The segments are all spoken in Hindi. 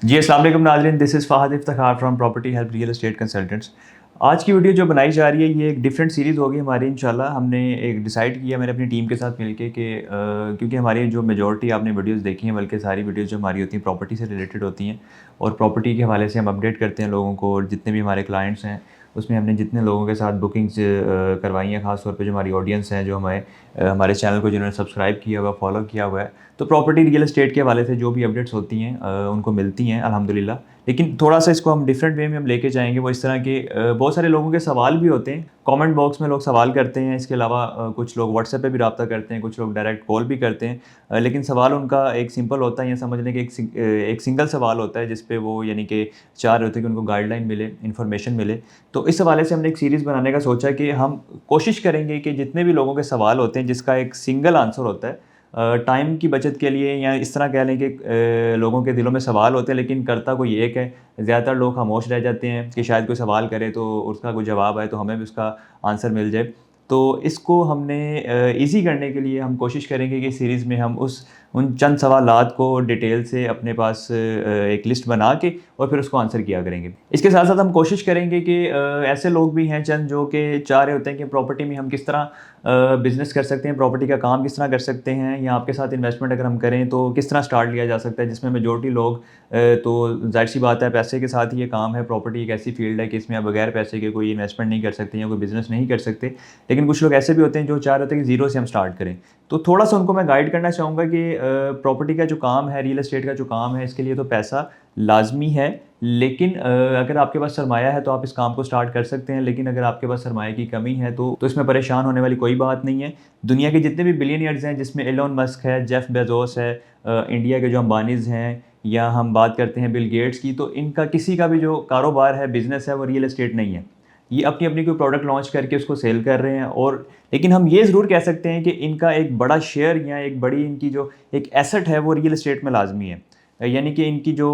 जी अस्सलाम वालेकुम नाज़रीन, this is Fahadh Iftikhar from property help real estate consultants. आज की वीडियो जो बनाई जा रही है ये एक डिफरेंट सीरीज़ होगी हमारी इंशाल्लाह। हमने एक डिसाइड किया मैंने अपनी टीम के साथ मिलके कि क्योंकि हमारी जो मेजॉरिटी आपने वीडियोस देखी हैं, बल्कि सारी वीडियोस जो हमारी होती हैं प्रॉपर्टी से रिलेटेड होती हैं और प्रॉपर्टी के हवाले से हम अपडेट करते हैं लोगों को। और जितने भी हमारे क्लाइंट्स हैं उसमें हमने जितने लोगों के साथ बुकिंग्स करवाई हैं, ख़ास तौर पे जो हमारी ऑडियंस हैं, जो हमारे चैनल को जिन्होंने सब्सक्राइब किया हुआ, फॉलो किया हुआ है, तो प्रॉपर्टी रियल एस्टेट के हवाले से जो भी अपडेट्स होती हैं उनको मिलती हैं अल्हम्दुलिल्लाह। लेकिन थोड़ा-सा इसको हम डिफरेंट वे में हम लेके जाएँगे। वो इस तरह के बहुत सारे लोगों के सवाल भी होते हैं, कमेंट बॉक्स में लोग सवाल करते हैं। इसके अलावा कुछ लोग व्हाट्सएप पे भी राब्ता करते हैं, कुछ लोग डायरेक्ट कॉल भी करते हैं। लेकिन सवाल उनका एक सिंपल होता है, ये समझ लें कि एक सिंगल सवाल होता है जिस पे वो यानी कि चाह रहे होते हैं कि उनको गाइडलाइन मिले, इन्फॉर्मेशन मिले। तो इस हवाले से हमने एक सीरीज़ बनाने का सोचा कि हम कोशिश करेंगे कि जितने भी लोगों के सवाल होते हैं जिसका एक सिंगल आंसर होता है, टाइम की बचत के लिए, या इस तरह कह लें कि लोगों के दिलों में सवाल होते हैं लेकिन करता कोई एक है। ज़्यादातर लोग खामोश रह जाते हैं कि शायद कोई सवाल करे तो उसका कोई जवाब आए तो हमें भी उसका आंसर मिल जाए। तो इसको हमने ईज़ी करने के लिए हम कोशिश करेंगे कि सीरीज़ में हम उन चंद सवालात को डिटेल से अपने पास एक लिस्ट बना के और फिर उसको आंसर किया करेंगे। इसके साथ-साथ हम कोशिश करेंगे कि ऐसे लोग भी हैं चंद जो कि चाह रहे होते हैं कि प्रॉपर्टी में हम किस तरह बिज़नेस कर सकते हैं, प्रॉपर्टी का काम किस तरह कर सकते हैं, या आपके साथ इन्वेस्टमेंट अगर हम करें तो किस तरह स्टार्ट लिया जा सकता है, जिसमें मेजॉरिटी लोग तो ज़ाहिर-सी बात है पैसे के साथ ही ये काम है। प्रॉपर्टी एक ऐसी फील्ड है कि इसमें आप बगैर पैसे के कोई इन्वेस्टमेंट नहीं कर सकते या कोई बिज़नेस नहीं कर सकते। लेकिन कुछ लोग ऐसे भी होते हैं जो चाह रहे होते हैं कि ज़ीरो से हम स्टार्ट करें। तो थोड़ा-सा उनको मैं गाइड करना चाहूँगा कि प्रॉपर्टी का जो काम है, रियल एस्टेट का जो काम है, इसके लिए तो पैसा लाज़मी है। लेकिन अगर आपके पास सरमाया है तो आप इस काम को स्टार्ट कर सकते हैं। लेकिन अगर आपके पास सरमाए की कमी है तो इसमें परेशान होने वाली कोई बात नहीं है। दुनिया के जितने भी बिलियनियर्स हैं, जिसमें एलोन मस्क है, जेफ बेज़ोस है, इंडिया के जो अंबानीज़ हैं, या हम बात करते हैं बिल गेट्स की, तो इनका किसी का भी जो कारोबार है, बिज़नेस है, वो रियल एस्टेट नहीं है। ये अपनी-अपनी कोई प्रोडक्ट लॉन्च करके उसको सेल कर रहे हैं। और लेकिन हम ये ज़रूर कह सकते हैं कि इनका एक बड़ा शेयर या एक बड़ी इनकी जो एक एसेट है वो रियल एस्टेट में लाज़मी है। यानी कि इनकी जो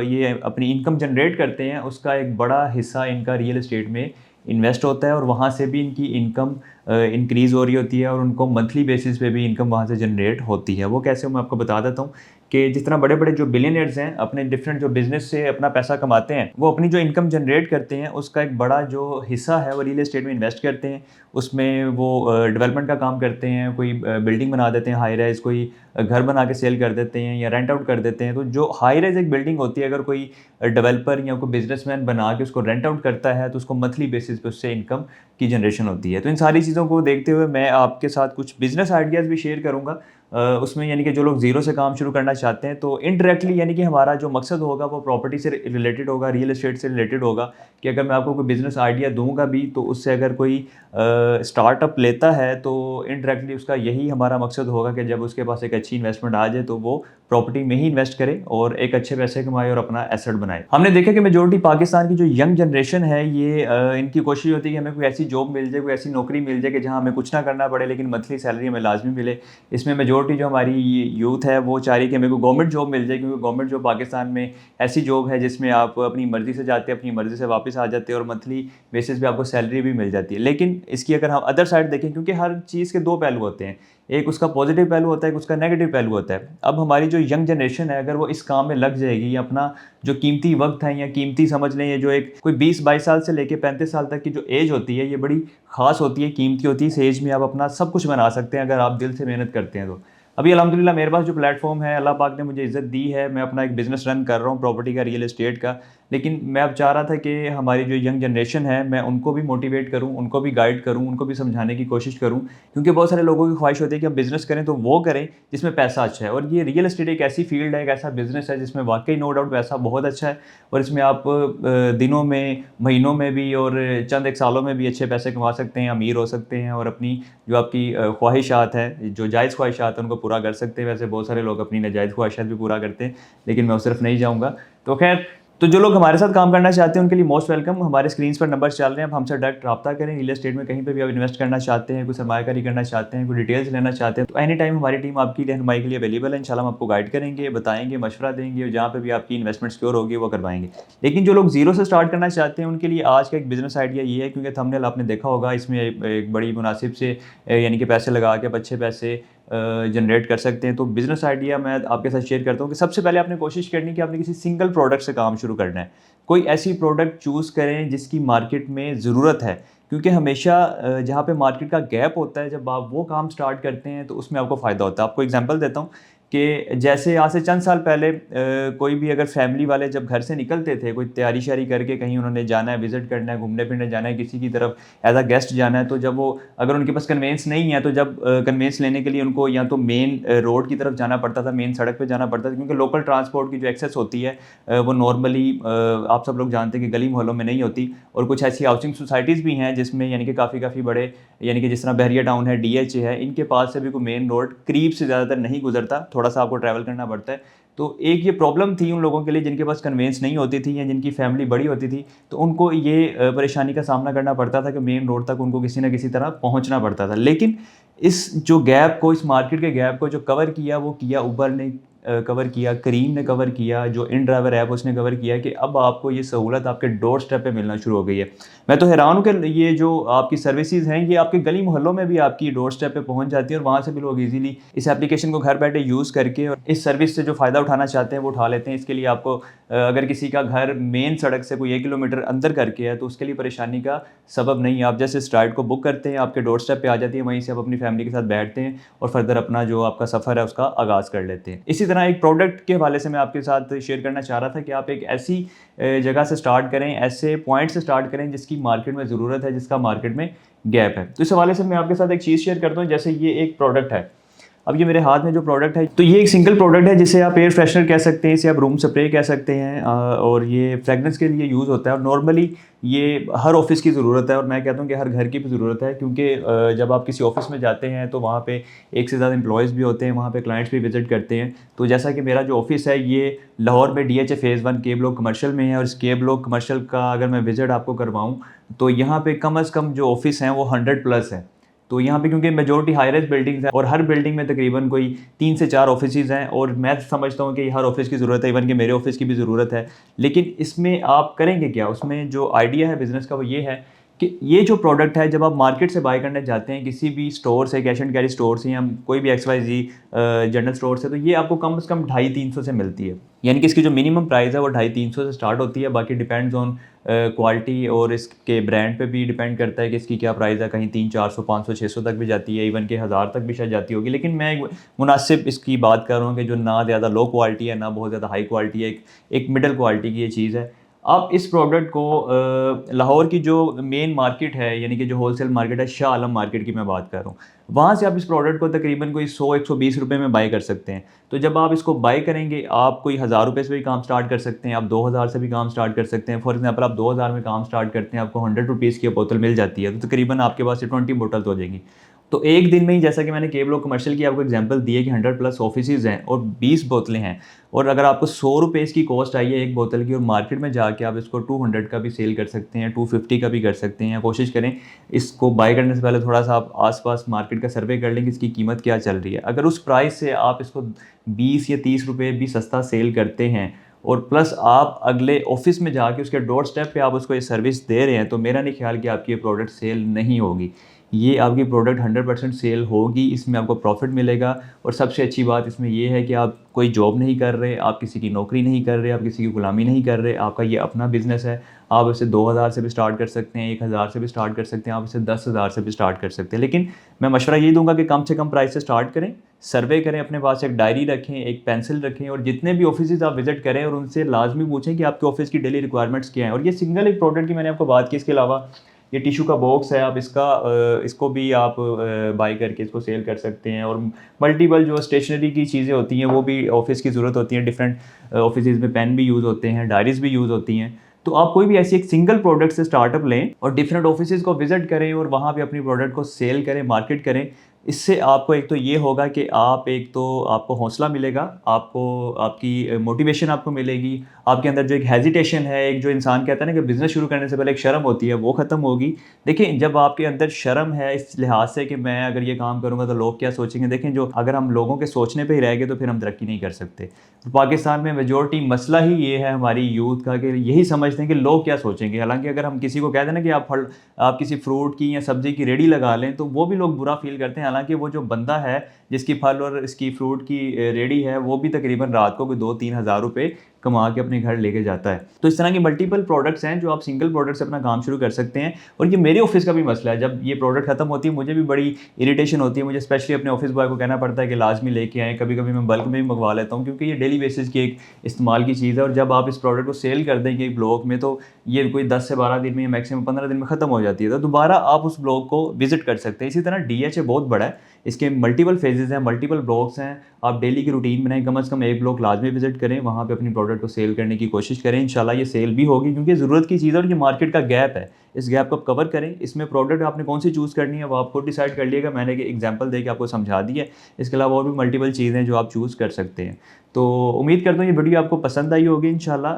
ये अपनी इनकम जनरेट करते हैं उसका एक बड़ा हिस्सा इनका रियल एस्टेट में इन्वेस्ट होता है और वहाँ से भी इनकी इनकम इंक्रीज़ हो रही होती है और उनको मंथली बेसिस पे भी इनकम वहाँ से जनरेट होती है। वो कैसे, मैं आपको बता देता हूँ कि जिस तरह बड़े-बड़े जो बिलियनियर्स हैं अपने डिफरेंट जो बिज़नेस से अपना पैसा कमाते हैं, वो अपनी जो इनकम जनरेट करते हैं उसका एक बड़ा जो हिस्सा है वो रियल एस्टेट में इन्वेस्ट करते हैं। उसमें वो डेवलपमेंट का काम करते हैं, कोई बिल्डिंग बना देते हैं हाई राइज़, कोई घर बना के सेल कर देते हैं या रेंट आउट कर देते हैं। तो जो हाई राइज़ एक बिल्डिंग होती है, अगर कोई डेवलपर या कोई बिज़नेसमैन बना के उसको रेंट आउट करता है तो उसको मंथली बेसिस पे उससे इनकम की जनरेशन होती है। तो इन सारी चीज़ों को देखते हुए मैं आपके साथ कुछ बिज़नेस आइडियाज़ भी शेयर करूँगा उसमें, यानी कि जो लोग ज़ीरो से काम शुरू करना चाहते हैं तो इनडायरेक्टली यानी कि हमारा जो मकसद होगा वो प्रॉपर्टी से रिलेटेड होगा, रियल एस्टेट से रिलेटेड होगा। कि अगर मैं आपको कोई बिज़नेस आइडिया दूँगा भी तो उससे अगर कोई स्टार्टअप लेता है तो इनडायरेक्टली उसका यही हमारा मकसद होगा कि जब उसके पास एक अच्छी इन्वेस्टमेंट आ जाए तो वो प्रॉपर्टी में ही इन्वेस्ट करे और एक अच्छे पैसे कमाए और अपना एसेट बनाए। हमने देखा कि मेजॉरिटी पाकिस्तान की जो यंग जनरेशन है ये इनकी कोशिश होती है कि हमें कोई ऐसी जॉब मिल जाए, कोई ऐसी नौकरी मिल जाए कि जहाँ हमें कुछ ना करना पड़े लेकिन मंथली सैलरी हमें लाजमी मिले। इसमें मेजॉरिटी जो हमारी यूथ है वो चाह रही है कि हमें कोई गवर्नमेंट जॉब मिल जाए, क्योंकि गवर्नमेंट जॉब पाकिस्तान में ऐसी जॉब है जिसमें आप अपनी मर्ज़ी से जाते हैं, अपनी मर्ज़ी से वापस आ जाते हैं और मंथली बेसिस पे आपको सैलरी भी मिल जाती है। लेकिन इसकी अगर हम अदर साइड देखें, क्योंकि हर चीज़ के दो पहलू होते हैं, एक उसका पॉजिटिव पहलू होता है, एक उसका नेगेटिव पहलू होता है। अब हमारी जो यंग जनरेशन है अगर वो इस काम में लग जाएगी, या अपना जो कीमती वक्त है या कीमती समझ लें, ये जो एक कोई 20-22 साल से लेके 35 साल तक की जो एज होती है ये बड़ी ख़ास होती है, कीमती होती है। इस एज में आप अपना सब कुछ बना सकते हैं अगर आप दिल से मेहनत करते हैं तो। अभी अल्हम्दुलिल्लाह मेरे पास जो प्लेटफॉर्म है, अल्लाह पाक ने मुझे इज़्ज़त दी है, मैं अपना एक बिज़नेस रन कर रहा हूँ प्रॉपर्टी का, रियल एस्टेट का। लेकिन मैं अब चाह रहा था कि हमारी जो यंग जनरेशन है मैं उनको भी मोटिवेट करूँ, उनको भी गाइड करूँ, उनको भी समझाने की कोशिश करूँ। क्योंकि बहुत सारे लोगों की ख्वाहिश होती है कि हम बिज़नेस करें तो वो करें जिसमें पैसा अच्छा है, और ये रियल एस्टेट एक ऐसी फील्ड है, एक ऐसा बिज़नेस है जिसमें वाक़ई नो डाउट पैसा बहुत अच्छा है। और इसमें आप दिनों में, महीनों में भी और चंद एक सालों में भी अच्छे पैसे कमा सकते हैं, अमीर हो सकते हैं और अपनी जो आपकी ख्वाहिशात हैं, जो जायज़ ख्वाहिशात हैं उनको पूरा कर सकते हैं। वैसे बहुत सारे लोग अपनी नाजायज़ ख्वाहिशात भी पूरा करते हैं, लेकिन मैं उस तरफ नहीं जाऊँगा। तो खैर, तो जो लोग हमारे साथ काम करना चाहते हैं उनके लिए मोस्ट वेलकम। हमारे स्क्रीन्स पर नंबर्स चल रहे हैं, आप हमसे डायरेक्ट रब्ता करें। रियल एस्टेट में कहीं पे भी आप इन्वेस्ट करना चाहते हैं, कोई सरमायाकारी करना चाहते हैं, कोई डिटेल्स लेना चाहते हैं, तो एनी टाइम हमारी टीम आपकी रहनुमाई के लिए अवेलेबल है। इंशाल्लाह हम आपको गाइड करेंगे, बताएंगे, मशवरा देंगे और जहाँ पे भी आपकी इन्वेस्टमेंट सिक्योर होगी वो करवाएंगे। लेकिन जो लोग ज़ीरो से स्टार्ट करना चाहते हैं उनके लिए आज का एक बिज़नेस आइडिया ये है, क्योंकि थंबनेल आपने देखा होगा, इसमें एक बड़ी मुनासिब से यानी कि पैसे लगा के, अच्छे पैसे जनरेट कर सकते हैं। तो बिज़नेस आइडिया मैं आपके साथ शेयर करता हूँ कि सबसे पहले आपने कोशिश करनी कि आपने किसी सिंगल प्रोडक्ट से काम शुरू करना है। कोई ऐसी प्रोडक्ट चूज़ करें जिसकी मार्केट में ज़रूरत है, क्योंकि हमेशा जहाँ पे मार्केट का गैप होता है, जब आप वो काम स्टार्ट करते हैं तो उसमें आपको फ़ायदा होता है। आपको एग्जांपल देता हूँ कि जैसे आज से चंद साल पहले कोई भी अगर फैमिली वाले जब घर से निकलते थे, कोई तैयारी-श्यारी करके कहीं उन्होंने जाना है, विज़िट करना है, घूमने-फिरने जाना है, किसी की तरफ एज़ अ गेस्ट जाना है, तो जब वो अगर उनके पास कन्वेंस नहीं है, तो जब कन्वेंस लेने के लिए उनको या तो मेन रोड की तरफ जाना पड़ता था, मेन सड़क पे जाना पड़ता था, क्योंकि लोकल ट्रांसपोर्ट की जो एक्सेस होती है वो नॉर्मली आप सब लोग जानते हैं कि गली मोहल्लों में नहीं होती। और कुछ ऐसी हाउसिंग सोसाइटीज़ भी हैं जिसमें यानी कि काफ़ी बड़े, यानी कि जिस तरह बहरिया टाउन है, डीएच है, इनके पास से भी कोई मेन रोड करीब से ज़्यादातर नहीं गुजरता, थोड़ा-सा आपको ट्रैवल करना पड़ता है। तो एक ये प्रॉब्लम थी उन लोगों के लिए जिनके पास कन्वेंस नहीं होती थी या जिनकी फैमिली बड़ी होती थी, तो उनको ये परेशानी का सामना करना पड़ता था कि मेन रोड तक उनको किसी न किसी तरह पहुँचना पड़ता था। लेकिन इस जो गैप को, इस मार्केट के गैप को जो कवर किया, वो किया उबर ने, कवर किया, करीम ने कवर किया, जो इन ड्राइवर ऐप उसने कवर किया कि अब आपको ये सहूलत आपके डोर स्टेप पे मिलना शुरू हो गई है। मैं तो हैरान हूँ कि ये जो आपकी सर्विसेज़ हैं, ये आपके गली मोहल्लों में भी आपकी डोर स्टेप पे पहुँच जाती है और वहाँ से भी लोग ईज़िली इस एप्लीकेशन को घर बैठे यूज़ करके और इस सर्विस से जो फ़ायदा उठाना चाहते हैं वो उठा लेते हैं। इसके लिए आपको अगर किसी का घर मेन सड़क से कोई 1 किलोमीटर अंदर करके है, तो उसके लिए परेशानी का सबब नहीं है। आप जैसे इस राइड को बुक करते हैं, आपके डोर स्टेप पे आ जाती है, वहीं से आप अपनी फैमिली के साथ बैठते हैं और फर्दर अपना जो आपका सफ़र है उसका आगाज़ कर लेते हैं। इसी तरह एक प्रोडक्ट के हवाले से मैं आपके साथ शेयर करना चाह रहा था कि आप एक ऐसी जगह से स्टार्ट करें, ऐसे पॉइंट से स्टार्ट करें जिसकी मार्केट में ज़रूरत है, जिसका मार्केट में गैप है। तो इस हवाले से मैं आपके साथ एक चीज़ शेयर करता हूँ। जैसे ये एक प्रोडक्ट है, अब ये मेरे हाथ में जो प्रोडक्ट है, तो ये एक सिंगल प्रोडक्ट है जिसे आप एयर फ्रेशनर कह सकते हैं, इसे आप रूम स्प्रे कह सकते हैं, और ये फ्रेगनेंस के लिए यूज़ होता है और नॉर्मली ये हर ऑफ़िस की ज़रूरत है और मैं कहता हूँ कि हर घर की भी ज़रूरत है, क्योंकि जब आप किसी ऑफ़िस में जाते हैं तो वहाँ पे एक से ज़्यादा एम्प्लॉयज़ भी होते हैं, वहाँ पे क्लाइंट्स भी विज़िट करते हैं। तो जैसा कि मेरा जो ऑफ़िस है ये लाहौर में डीएचए फ़ेज़ 1 के ब्लॉक कमर्शियल में है और इस के ब्लॉक कमर्शियल का अगर मैं विज़िट आपको करवाऊँ, तो यहाँ पे कम से कम जो ऑफ़िस हैं वो 100 प्लस है। तो यहाँ पे क्योंकि मेजॉरिटी हाई राइज़ बिल्डिंग्स हैं और हर बिल्डिंग में तकरीबन कोई 3 से 4 ऑफिसेज़ हैं और मैं समझता हूँ कि हर ऑफिस की ज़रूरत है, इवन कि मेरे ऑफिस की भी ज़रूरत है। लेकिन इसमें आप करेंगे क्या? उसमें जो आइडिया है बिज़नेस का वो ये है कि ये जो प्रोडक्ट है, जब आप मार्केट से बाय करने जाते हैं किसी भी स्टोर से, कैश एंड कैरी स्टोर से या कोई भी XYZ जनरल स्टोर से, तो ये आपको कम से कम 250-300 से मिलती है। यानी कि इसकी जो मिनिमम प्राइस है वो 250-300 से स्टार्ट होती है। बाकी डिपेंड्स ऑन क्वालिटी और इसके ब्रांड पे भी डिपेंड करता है कि इसकी क्या प्राइस है। कहीं 300, 400, 500, 600 तक भी जाती है, इवन कि 1000 तक भी शायद जाती होगी। लेकिन मैं एक मुनासिब इसकी बात कर रहा हूँ कि जो ना ज़्यादा लो क्वालिटी है, ना बहुत ज़्यादा हाई क्वालिटी है, एक मिडल क्वालिटी की ये चीज़ है। आप इस प्रोडक्ट को लाहौर की जो मेन मार्केट है, यानी कि जो होलसेल मार्केट है, शाह आलम मार्केट की मैं बात कर रहा हूँ, वहाँ से आप इस प्रोडक्ट को तकरीबन कोई 100-120 रुपए में बाय कर सकते हैं। तो जब आप इसको बाय करेंगे, आप कोई 1000 रुपए से भी काम स्टार्ट कर सकते हैं, आप 2000 से भी काम स्टार्ट कर सकते हैं। फॉर एग्जांपल आप 2000 में काम स्टार्ट करते हैं, आपको 100 रुपीज़ की बोतल मिल जाती है, तो तकरीबन आपके पास से 20 बोतल तो हो जाएगी। तो एक दिन में ही, जैसा कि मैंने के ब्लॉक कमर्शियल की आपको एग्जांपल दी है कि 100 प्लस ऑफिसेज़ हैं और 20 बोतलें हैं, और अगर आपको 100 रुपए इसकी कॉस्ट आई है एक बोतल की, और मार्केट में जाके आप इसको 200 का भी सेल कर सकते हैं, 250 का भी कर सकते हैं। कोशिश करें इसको बाय करने से पहले थोड़ा सा आप आस-पास मार्केट का सर्वे कर लें कि इसकी कीमत क्या चल रही है। अगर उस प्राइस से आप इसको 20 या 30 रुपए भी सस्ता सेल करते हैं और प्लस आप अगले ऑफ़िस में जाके उसके डोर स्टेप पे आप उसको ये सर्विस दे रहे हैं, तो मेरा नहीं ख्याल कि आपकी ये प्रोडक्ट सेल नहीं होगी। ये आपकी प्रोडक्ट 100% सेल होगी, इसमें आपको प्रॉफ़िट मिलेगा। और सबसे अच्छी बात इसमें ये है कि आप कोई जॉब नहीं कर रहे, आप किसी की नौकरी नहीं कर रहे, आप किसी की गुलामी नहीं कर रहे, आपका ये अपना बिज़नेस है। आप इसे 2000 से भी स्टार्ट कर सकते हैं, 1000 से भी स्टार्ट कर सकते हैं, आप इसे 10,000 से भी स्टार्ट कर सकते हैं। लेकिन मैं मशवरा यही दूँगा कि कम से कम प्राइस से स्टार्ट करें, सर्वे करें, अपने पास एक डायरी रखें, एक पेंसिल रखें और जितने भी ऑफिसेज़ आप विज़िट करें और उनसे लाज़मी पूछें कि आपके ऑफ़िस की डेली रिक्वायरमेंट्स क्या हैं। और ये सिंगल एक प्रोडक्ट की मैंने आपको बात की, इसके अलावा ये टिश्यू का बॉक्स है, आप इसको भी आप बाय करके इसको सेल कर सकते हैं। और मल्टीपल जो स्टेशनरी की चीज़ें होती हैं वो भी ऑफ़िस की ज़रूरत होती है। डिफरेंट ऑफिसेज़ में पेन भी यूज़ होते हैं, डायरीज़ भी यूज़ होती हैं। तो आप कोई भी ऐसी एक सिंगल प्रोडक्ट से स्टार्टअप लें और डिफरेंट ऑफिसेज़ को विज़िट करें और वहाँ पे अपनी प्रोडक्ट को सेल करें, मार्केट करें। इससे आपको एक तो ये होगा कि आपको हौसला मिलेगा, आपको आपकी मोटिवेशन आपको मिलेगी, आपके अंदर जो एक हेजिटेशन है, एक जो इंसान कहता है ना कि बिज़नेस शुरू करने से पहले एक शर्म होती है, वो ख़त्म होगी। देखिए, जब आपके अंदर शर्म है इस लिहाज से कि मैं अगर ये काम करूँगा तो लोग क्या सोचेंगे, देखें जो अगर हम लोगों के सोचने पे ही रह गए तो फिर हम तरक्की नहीं कर सकते। तो पाकिस्तान में मेजॉरिटी मसला ही ये है हमारी यूथ का कि यही समझते हैं कि लोग क्या सोचेंगे। हालाँकि अगर हम किसी को कह दें ना कि आप किसी फ्रूट की या सब्ज़ी की रेहड़ी लगा लें, तो वो भी लोग बुरा फ़ील करते हैं। हालांकि वो जो बंदा है जिसकी फल और इसकी फ्रूट की रेडी है वो भी तकरीबन रात को कोई 2-3 हज़ार रुपये कमा के अपने घर लेके जाता है। तो इस तरह की मल्टीपल प्रोडक्ट्स हैं जो आप सिंगल प्रोडक्ट से अपना काम शुरू कर सकते हैं। और ये मेरे ऑफिस का भी मसला है, जब ये प्रोडक्ट खत्म होती है मुझे भी बड़ी इरिटेशन होती है, मुझे स्पेशली अपने ऑफिस बॉय को कहना पड़ता है कि लाजमी लेके आएँ। कभी कभी मैं बल्क में भी मंगवा लेता हूँ क्योंकि ये डेली बेसिस की एक इस्तेमाल की चीज़ है। और जब आप इस प्रोडक्ट को सेल कर देंगे एक ब्लॉक में तो ये कोई 10 से 12 दिन में या मैक्सिमम 15 दिन में ख़त्म हो जाती है, तो दोबारा आप उस ब्लॉक को विजिट कर सकते हैं। इसी तरह DHA बहुत बड़ा है, इसके मल्टीपल फेजेस हैं, मल्टीपल ब्लॉक्स हैं। आप डेली की रूटीन बनाएं, कम से कम एक ब्लॉक लाजमी विजिट करें, वहाँ पे अपनी प्रोडक्ट को सेल करने की कोशिश करें। इंशाल्लाह ये सेल भी होगी क्योंकि ज़रूरत की चीज़ है और ये मार्केट का गैप है, इस गैप को आप कवर करें। इसमें प्रोडक्ट आपने कौन सी चूज़ करनी है वो आप खुद डिसाइड कर लिएगा, मैंने एक एग्जांपल दे के आपको समझा दिया है। इसके अलावा और भी मल्टीपल चीज़ें जो आप चूज़ कर सकते हैं। तो उम्मीद करता हूँ ये वीडियो आपको पसंद आई होगी। इंशाल्लाह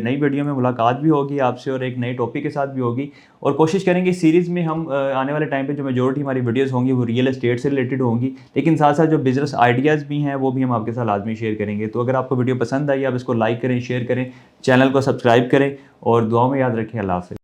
नई वीडियो में मुलाकात भी होगी आपसे और एक नए टॉपिक के साथ भी होगी। और कोशिश करेंगे इस सीरीज़ में हम आने वाले टाइम पे जो मेजॉरिटी हमारी वीडियोस होंगी वो रियल एस्टेट से रिलेटेड होंगी, लेकिन साथ साथ जो बिज़नेस आइडियाज़ भी हैं वो भी हम आपके साथ लाजमी शेयर करेंगे। तो अगर आपको वीडियो पसंद आई आप इसको लाइक करें, शेयर करें, चैनल को सब्सक्राइब करें और दुआ में याद रखें। अल्लाह हाफ़िज़।